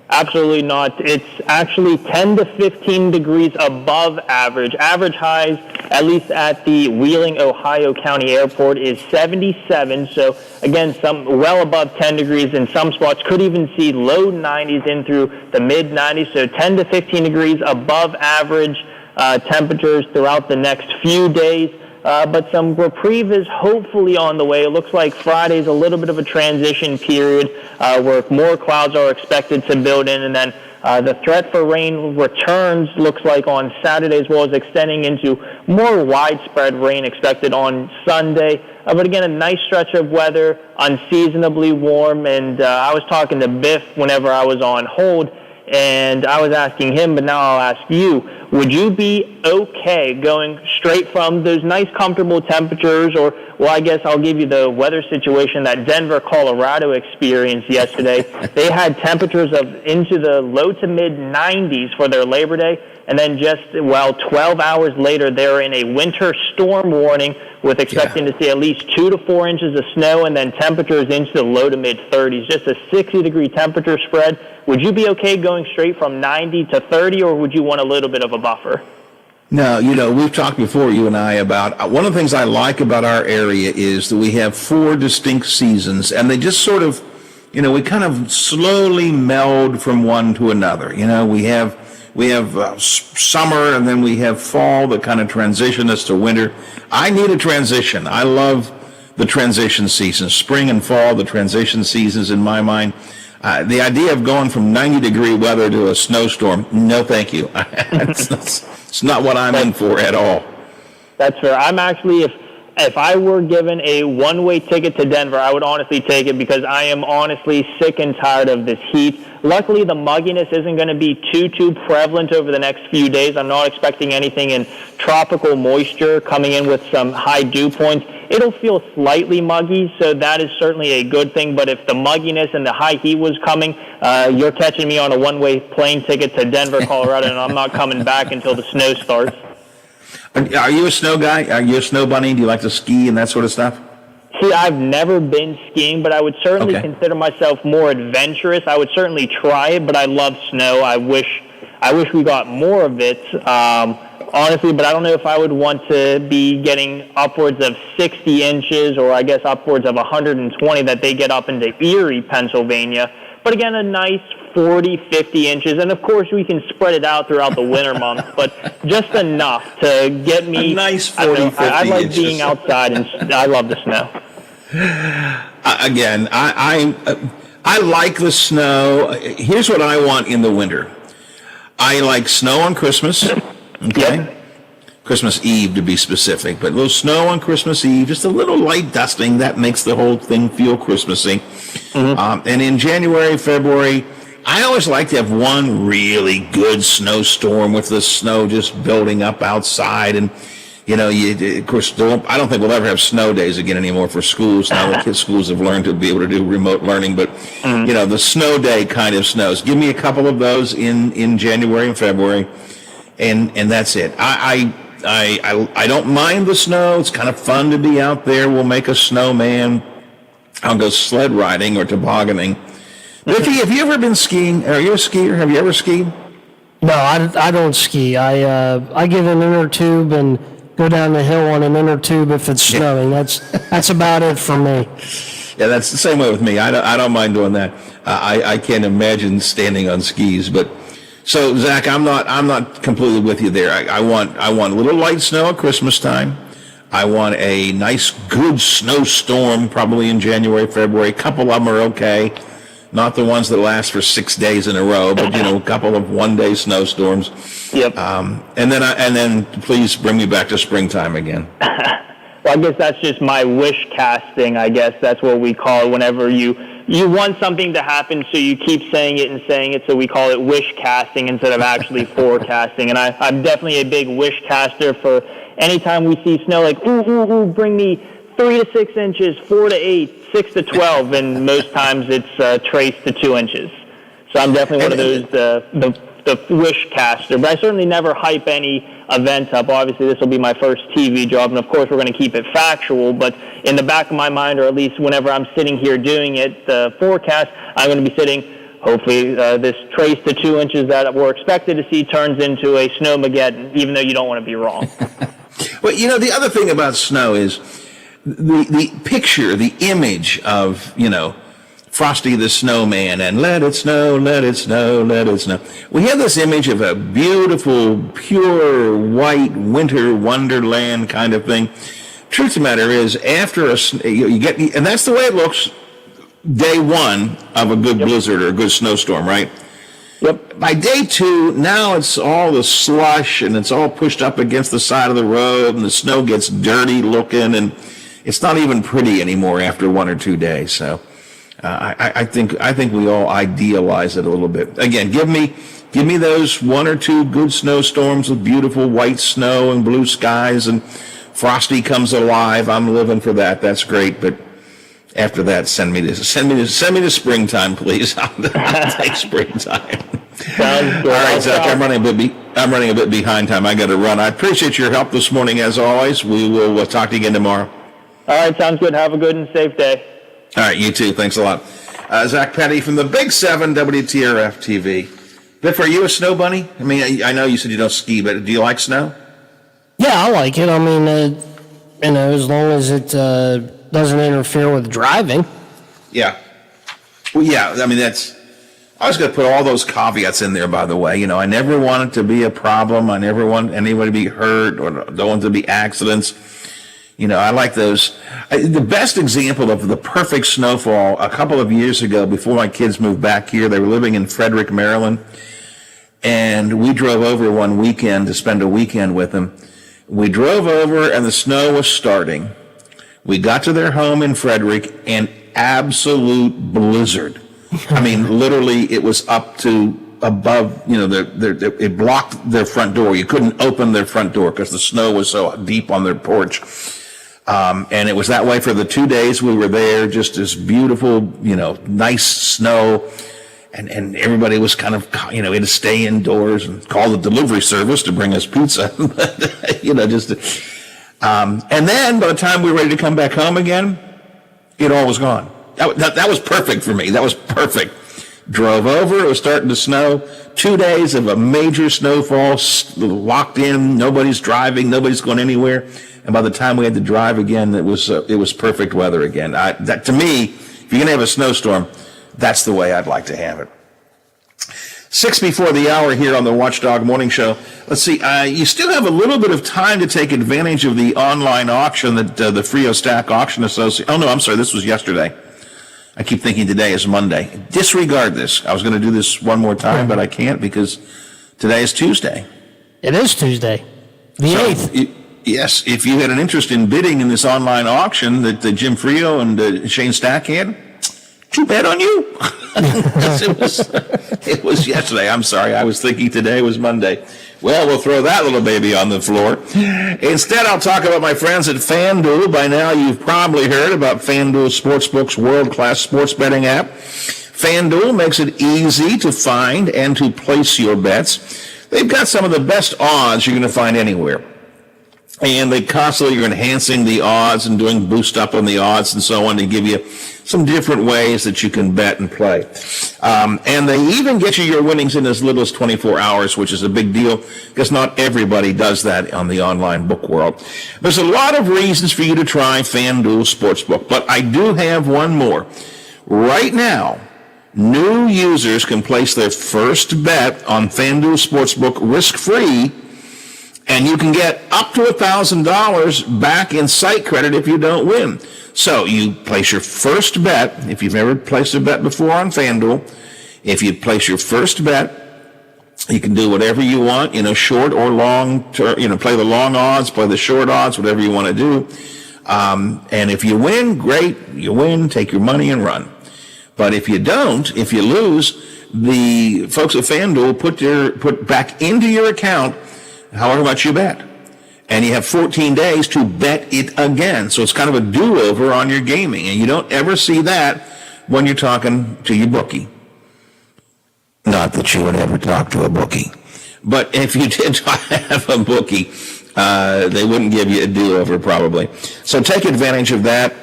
Absolutely not. It's actually 10 to 15 degrees above average. Average highs, at least at the Wheeling, Ohio County Airport, is 77. So, again, some well above 10 degrees in some spots. Could even see low 90s in through the mid-90s. So 10 to 15 degrees above average temperatures throughout the next few days. But some reprieve is hopefully on the way. It looks like Friday's a little bit of a transition period where more clouds are expected to build in, and then the threat for rain returns, looks like, on Saturday, as well as extending into more widespread rain expected on Sunday. But again, a nice stretch of weather, unseasonably warm, and I was talking to Biff whenever I was on hold, and I was asking him, but now I'll ask you, would you be okay going straight from those nice, comfortable temperatures, or, well, I guess I'll give you the weather situation that Denver, Colorado experienced yesterday. They had temperatures of into the low to mid-90s for their Labor Day, and then just, 12 hours later, they're in a winter storm warning with expecting to see at least 2 to 4 inches of snow, and then temperatures into the low to mid-30s, just a 60-degree temperature spread. Would you be okay going straight from 90 to 30, or would you want a little bit of a buffer? No, we've talked before, you and I, about one of the things I like about our area is that we have 4 distinct seasons, and they just sort of, we kind of slowly meld from one to another. We have summer, and then we have fall that kind of transition us to winter. I need a transition. I love the transition season. Spring and fall, the transition seasons in my mind. The idea of going from 90-degree weather to a snowstorm, no thank you. It's not what I'm in for at all. That's fair. I'm actually, if I were given a one-way ticket to Denver, I would honestly take it because I am honestly sick and tired of this heat. Luckily, the mugginess isn't going to be too prevalent over the next few days. I'm not expecting anything in tropical moisture coming in with some high dew points. It'll feel slightly muggy, so that is certainly a good thing. But if the mugginess and the high heat was coming, you're catching me on a one-way plane ticket to Denver, Colorado, and I'm not coming back until the snow starts. Are you a snow guy? Are you a snow bunny? Do you like to ski and that sort of stuff? See, I've never been skiing, but I would certainly consider myself more adventurous. I would certainly try it, but I love snow. I wish we got more of it, honestly, but I don't know if I would want to be getting upwards of 60 inches or I guess upwards of 120 that they get up into Erie, Pennsylvania. But again, a nice 40, 50 inches. And of course, we can spread it out throughout the winter months, but just enough to get me. A nice 40, 50 I like inches. being outside, and I love the snow. Again, I like the snow. Here's what I want in the winter. I like snow on Christmas. Okay. Yep. Christmas Eve to be specific, but a little snow on Christmas Eve, just a little light dusting, that makes the whole thing feel Christmassy. Mm-hmm. And in January, February, I always like to have one really good snowstorm with the snow just building up outside. And, you know, of course, I don't think we'll ever have snow days again anymore for schools. Now the schools have learned to be able to do remote learning, but, you know, the snow day kind of snows. Give me a couple of those in January and February, and that's it. I don't mind the snow. It's kind of fun to be out there. We'll make a snowman. I'll go sled riding or tobogganing. Vicky, have you ever been skiing? Are you a skier? Have you ever skied? No, I don't ski. I get an inner tube and go down the hill on an inner tube if it's snowing. That's about it for me. Yeah, that's the same way with me. I don't mind doing that. I can't imagine standing on skis, but. So, Zach, I'm not completely with you there. I want a little light snow at Christmas time. I want a nice, good snowstorm, probably in January, February. A couple of them are okay. Not the ones that last for 6 days in a row, but, you know, a couple of one-day snowstorms. Yep. And then please bring me back to springtime again. Well, I guess that's just my wish casting. I guess that's what we call it whenever you want something to happen, so you keep saying it, so we call it wish casting instead of actually forecasting. And I'm definitely a big wish caster for anytime we see snow, like, ooh, bring me 3 to 6 inches, 4 to 8, 6 to 12, and most times it's traced to 2 inches. So I'm definitely one of those, the wish caster, but I certainly never hype any event up. Obviously, this will be my first TV job, and of course, we're going to keep it factual, but in the back of my mind, or at least whenever I'm sitting here doing it, the forecast, I'm going to be sitting, hopefully, this trace to 2 inches that we're expected to see turns into a snowmageddon, even though you don't want to be wrong. Well, you know, the other thing about snow is the picture, the image of, you know, Frosty the Snowman and let it snow, let it snow, let it snow. We have this image of a beautiful, pure, white winter wonderland kind of thing. Truth of the matter is, after you get, and that's the way it looks day one of a good blizzard or a good snowstorm, right? Yep. By day two, now it's all the slush and it's all pushed up against the side of the road and the snow gets dirty looking and it's not even pretty anymore after 1 or 2 days. So I think we all idealize it a little bit. Again, give me those 1 or 2 good snowstorms with beautiful white snow and blue skies and Frosty comes alive. I'm living for that. That's great. But after that, send me to springtime, please. I'll take springtime. Sounds good. All right, Zach. I'm running a bit behind time. I got to run. I appreciate your help this morning, as always. We will talk to you again tomorrow. All right, sounds good. Have a good and safe day. All right, you too. Thanks a lot. Zach Petty from the Big 7 WTRF TV. Biff, are you a snow bunny? I mean, I know you said you don't ski, but do you like snow? Yeah, I like it. I mean, you know, as long as it doesn't interfere with driving. Yeah. Well, yeah, I mean, I was going to put all those caveats in there, by the way. You know, I never want it to be a problem. I never want anybody to be hurt or don't want there to be accidents. I like those. The best example of the perfect snowfall, a couple of years ago, before my kids moved back here, they were living in Frederick, Maryland, and we drove over one weekend to spend a weekend with them. We drove over, and the snow was starting. We got to their home in Frederick, and absolute blizzard. I mean, literally, it was up to above, it blocked their front door. You couldn't open their front door because the snow was so deep on their porch. And it was that way for the 2 days we were there, just this beautiful, nice snow. And everybody was kind of, we had to stay indoors and call the delivery service to bring us pizza. And then by the time we were ready to come back home again, it all was gone. That was perfect for me. That was perfect. Drove over. It was starting to snow. 2 days of a major snowfall, locked in. Nobody's driving. Nobody's going anywhere. And by the time we had to drive again, it was perfect weather again. That to me, if you're going to have a snowstorm, that's the way I'd like to have it. 6 before the hour here on the Watchdog Morning Show. Let's see, you still have a little bit of time to take advantage of the online auction that the Frio Stack Auction Association. Oh, no, I'm sorry, this was yesterday. I keep thinking today is Monday. Disregard this. I was going to do this one more time, but I can't because today is Tuesday. It is Tuesday, the 8th. Yes, if you had an interest in bidding in this online auction that Jim Frio and Shane Stack had, too bad on you. It was yesterday. I'm sorry. I was thinking today was Monday. Well, we'll throw that little baby on the floor. Instead, I'll talk about my friends at FanDuel. By now, you've probably heard about FanDuel Sportsbook's world-class sports betting app. FanDuel makes it easy to find and to place your bets. They've got some of the best odds you're going to find anywhere. And they constantly are enhancing the odds and doing boost up on the odds and so on to give you some different ways that you can bet and play. And they even get you your winnings in as little as 24 hours, which is a big deal because not everybody does that on the online book world. There's a lot of reasons for you to try FanDuel Sportsbook, but I do have one more. Right now, new users can place their first bet on FanDuel Sportsbook risk-free, and you can get up to $1,000 back in site credit if you don't win. So you place your first bet. If you've never placed a bet before on FanDuel, if you place your first bet, you can do whatever you want, short or long, play the long odds, play the short odds, whatever you want to do. And if you win, great. You win, take your money and run. But if you don't, if you lose, the folks at FanDuel put back into your account however much you bet. And you have 14 days to bet it again. So it's kind of a do-over on your gaming. And you don't ever see that when you're talking to your bookie. Not that you would ever talk to a bookie. But if you did have a bookie, they wouldn't give you a do-over probably. So take advantage of that.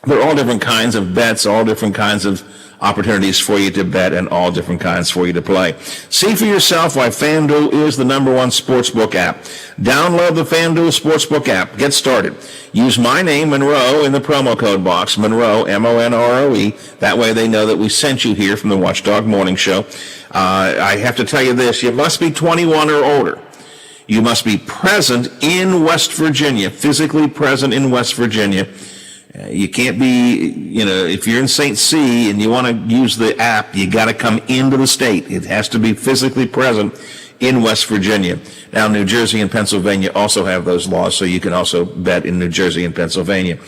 There are all different kinds of bets, all different kinds of opportunities for you to bet, and all different kinds for you to play. See for yourself why FanDuel is the #1 sportsbook app. Download the FanDuel Sportsbook app. Get started. Use my name, Monroe, in the promo code box, Monroe, M-O-N-R-O-E. That way they know that we sent you here from the Watchdog Morning Show. I have to tell you this. You must be 21 or older. You must be present in West Virginia, physically present in West Virginia. You can't be, if you're in St. C and you want to use the app, you got to come into the state. It has to be physically present in West Virginia. Now, New Jersey and Pennsylvania also have those laws, so you can also bet in New Jersey and Pennsylvania.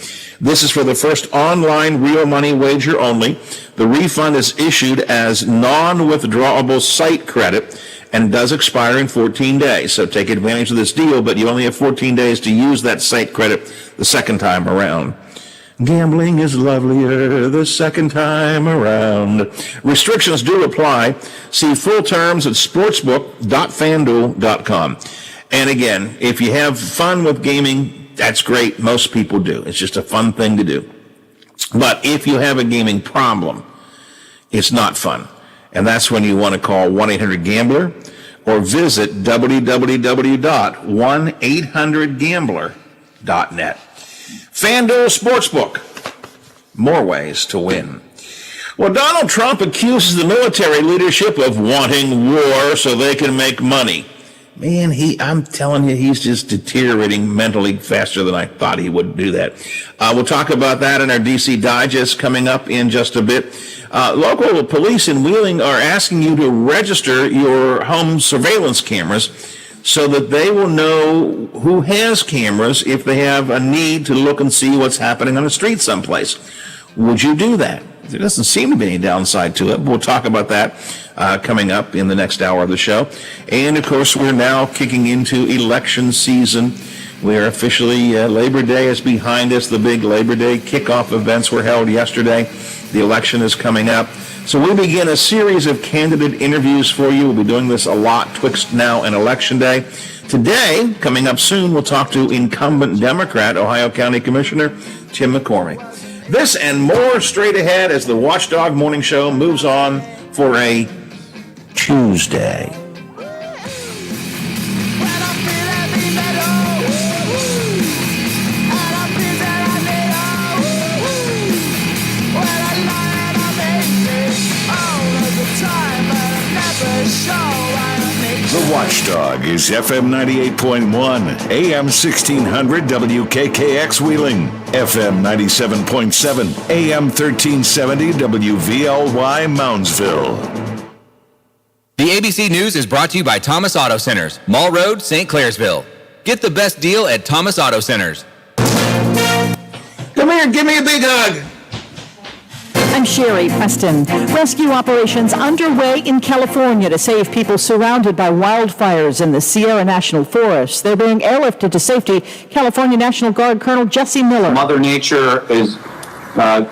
This is for the first online real money wager only. The refund is issued as non-withdrawable site credit and does expire in 14 days. So take advantage of this deal, but you only have 14 days to use that site credit the second time around. Gambling is lovelier the second time around. Restrictions do apply. See full terms at sportsbook.fanduel.com. And again, if you have fun with gaming, that's great. Most people do. It's just a fun thing to do. But if you have a gaming problem, it's not fun. And that's when you want to call 1-800-GAMBLER or visit www.1800gambler.net. FanDuel Sportsbook. More ways to win. Well, Donald Trump accuses the military leadership of wanting war so they can make money. man, I'm telling you, he's just deteriorating mentally faster than I thought he would do that. We'll talk about that in our DC Digest coming up in just a bit. Local police in Wheeling are asking you to register your home surveillance cameras so that they will know who has cameras if they have a need to look and see what's happening on the street someplace. Would you do that? There doesn't seem to be any downside to it. We'll talk about that coming up in the next hour of the show. And, of course, we're now kicking into election season. We are officially, Labor Day is behind us. The big Labor Day kickoff events were held yesterday. The election is coming up. So we begin a series of candidate interviews for you. We'll be doing this a lot twixt now and Election Day. Today, coming up soon, we'll talk to incumbent Democrat, Ohio County Commissioner Tim McCormick. This and more straight ahead as the Watchdog Morning Show moves on for a Tuesday. The Watchdog is FM 98.1, AM 1600 WKKX Wheeling, FM 97.7, AM 1370 WVLY Moundsville. The ABC News is brought to you by Thomas Auto Centers, Mall Road, St. Clairsville. Get the best deal at Thomas Auto Centers. Come here, give me a big hug. I'm Sherry Preston. Rescue operations underway in California to save people surrounded by wildfires in the Sierra National Forest. They're being airlifted to safety. California National Guard Colonel Jesse Miller. Mother Nature is trying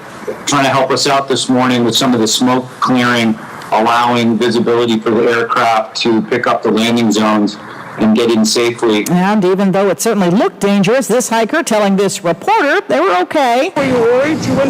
to help us out this morning with some of the smoke clearing, allowing visibility for the aircraft to pick up the landing zones and get in safely. And even though it certainly looked dangerous, this hiker telling this reporter they were okay. Were you worried you wouldn't